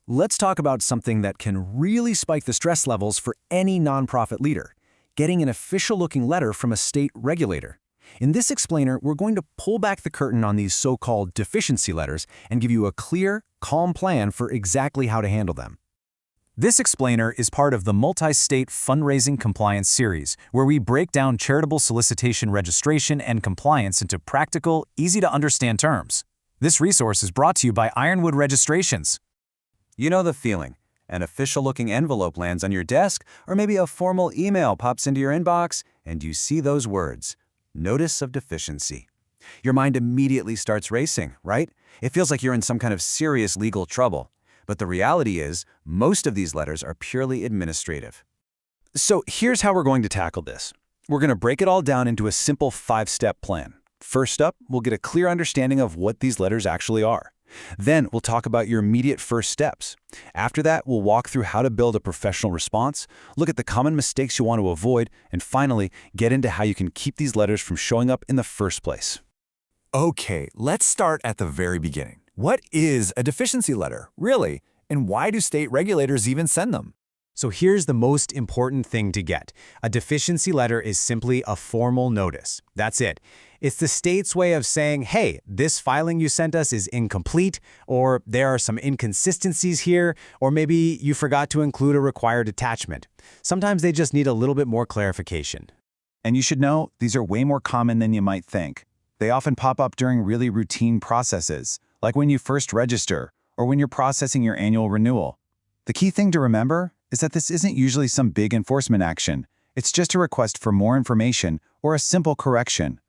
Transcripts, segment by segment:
Let's talk about something that can really spike the stress levels for any nonprofit leader: getting an official-looking letter from a state regulator. In this explainer, we're going to pull back the curtain on these so-called deficiency letters and give you a clear, calm plan for exactly how to handle them. This explainer is part of the Multi-State Fundraising Compliance series, where we break down charitable solicitation registration and compliance into practical, easy-to-understand terms. This resource is brought to you by Ironwood Registrations. You know the feeling. An official-looking envelope lands on your desk, or maybe a formal email pops into your inbox, and you see those words, Notice of Deficiency. Your mind immediately starts racing, right? It feels like you're in some kind of serious legal trouble. But the reality is, most of these letters are purely administrative. So here's how we're going to tackle this. We're going to break it all down into a simple 5-step plan. First up, we'll get a clear understanding of what these letters actually are. Then we'll talk about your immediate first steps. After that, we'll walk through how to build a professional response, look at the common mistakes you want to avoid, and finally, get into how you can keep these letters from showing up in the first place. Okay, let's start at the very beginning. What is a deficiency letter, really? And why do state regulators even send them? So here's the most important thing to get. A deficiency letter is simply a formal notice. That's it. It's the state's way of saying, hey, this filing you sent us is incomplete, or there are some inconsistencies here, or maybe you forgot to include a required attachment. Sometimes they just need a little bit more clarification. And you should know, these are way more common than you might think. They often pop up during really routine processes, like when you first register, or when you're processing your annual renewal. The key thing to remember is that this isn't usually some big enforcement action. It's just a request for more information or a simple correction.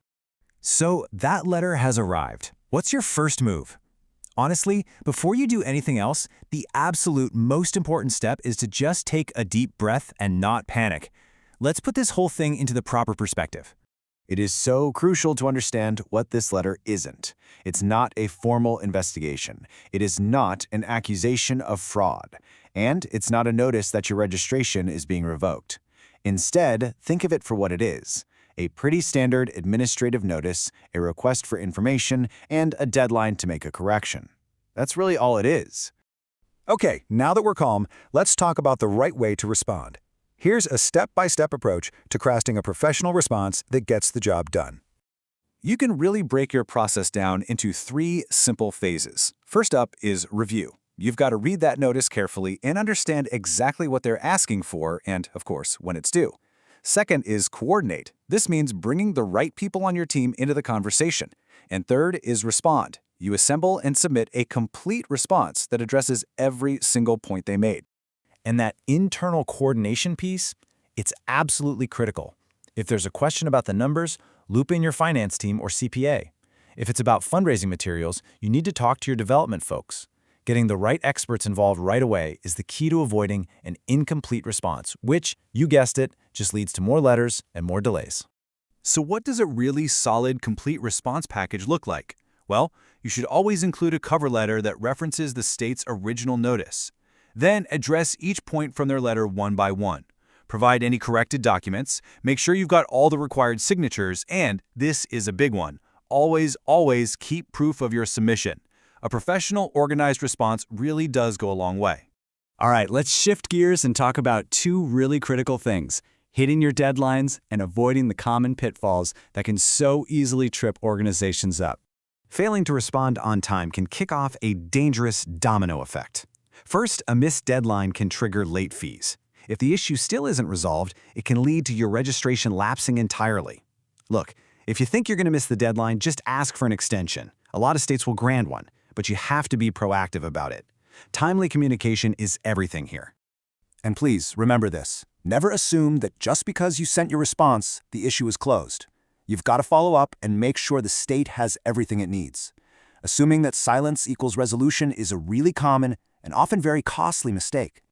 So that letter has arrived. What's your first move? Honestly, before you do anything else, the absolute most important step is to just take a deep breath and not panic. Let's put this whole thing into the proper perspective. It is so crucial to understand what this letter isn't. It's not a formal investigation. It is not an accusation of fraud. And it's not a notice that your registration is being revoked. Instead, think of it for what it is: a pretty standard administrative notice, a request for information, and a deadline to make a correction. That's really all it is. Okay, now that we're calm, let's talk about the right way to respond. Here's a step-by-step approach to crafting a professional response that gets the job done. You can really break your process down into 3 simple phases. First up is review. You've got to read that notice carefully and understand exactly what they're asking for and, of course, when it's due. Second is coordinate. This means bringing the right people on your team into the conversation. And third is respond. You assemble and submit a complete response that addresses every single point they made. And that internal coordination piece, it's absolutely critical. If there's a question about the numbers, loop in your finance team or CPA. If it's about fundraising materials, you need to talk to your development folks. Getting the right experts involved right away is the key to avoiding an incomplete response, which, you guessed it, just leads to more letters and more delays. So what does a really solid, complete response package look like? Well, you should always include a cover letter that references the state's original notice. Then address each point from their letter one by one. Provide any corrected documents, make sure you've got all the required signatures, and, this is a big one, always keep proof of your submission. A professional, organized response really does go a long way. All right, let's shift gears and talk about 2 really critical things: hitting your deadlines and avoiding the common pitfalls that can so easily trip organizations up. Failing to respond on time can kick off a dangerous domino effect. First, a missed deadline can trigger late fees. If the issue still isn't resolved, it can lead to your registration lapsing entirely. Look, if you think you're going to miss the deadline, just ask for an extension. A lot of states will grant one, but you have to be proactive about it. Timely communication is everything here. And please, remember this. Never assume that just because you sent your response, the issue is closed. You've got to follow up and make sure the state has everything it needs. Assuming that silence equals resolution is a really common and often very costly mistake.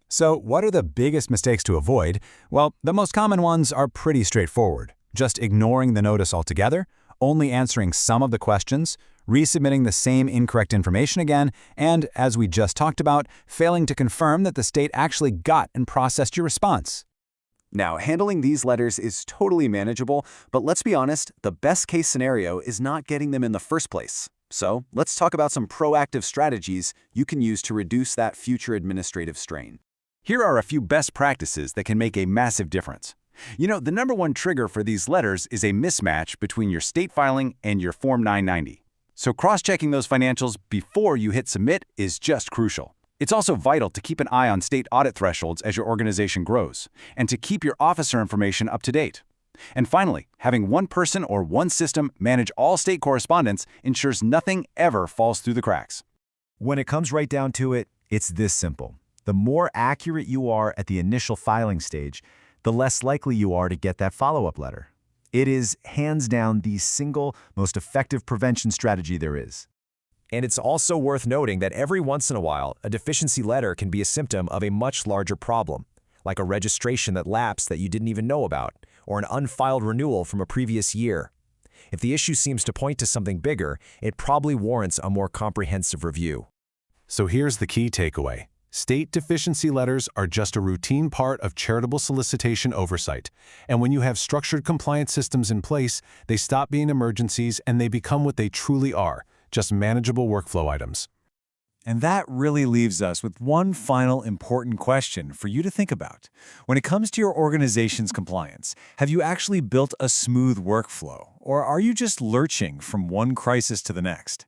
So what are the biggest mistakes to avoid? Well, the most common ones are pretty straightforward. Just ignoring the notice altogether, only answering some of the questions, resubmitting the same incorrect information again, and, as we just talked about, failing to confirm that the state actually got and processed your response. Now, handling these letters is totally manageable, but let's be honest, the best-case scenario is not getting them in the first place. So, let's talk about some proactive strategies you can use to reduce that future administrative strain. Here are a few best practices that can make a massive difference. You know, the number one trigger for these letters is a mismatch between your state filing and your Form 990. So cross-checking those financials before you hit submit is just crucial. It's also vital to keep an eye on state audit thresholds as your organization grows, and to keep your officer information up to date. And finally, having one person or one system manage all state correspondence ensures nothing ever falls through the cracks. When it comes right down to it, it's this simple. The more accurate you are at the initial filing stage, the less likely you are to get that follow-up letter. It is, hands down, the single most effective prevention strategy there is. And it's also worth noting that every once in a while, a deficiency letter can be a symptom of a much larger problem, like a registration that lapsed that you didn't even know about, or an unfiled renewal from a previous year. If the issue seems to point to something bigger, it probably warrants a more comprehensive review. So here's the key takeaway. State deficiency letters are just a routine part of charitable solicitation oversight. And when you have structured compliance systems in place, they stop being emergencies and they become what they truly are, just manageable workflow items. And that really leaves us with one final important question for you to think about. When it comes to your organization's compliance, have you actually built a smooth workflow, or are you just lurching from one crisis to the next?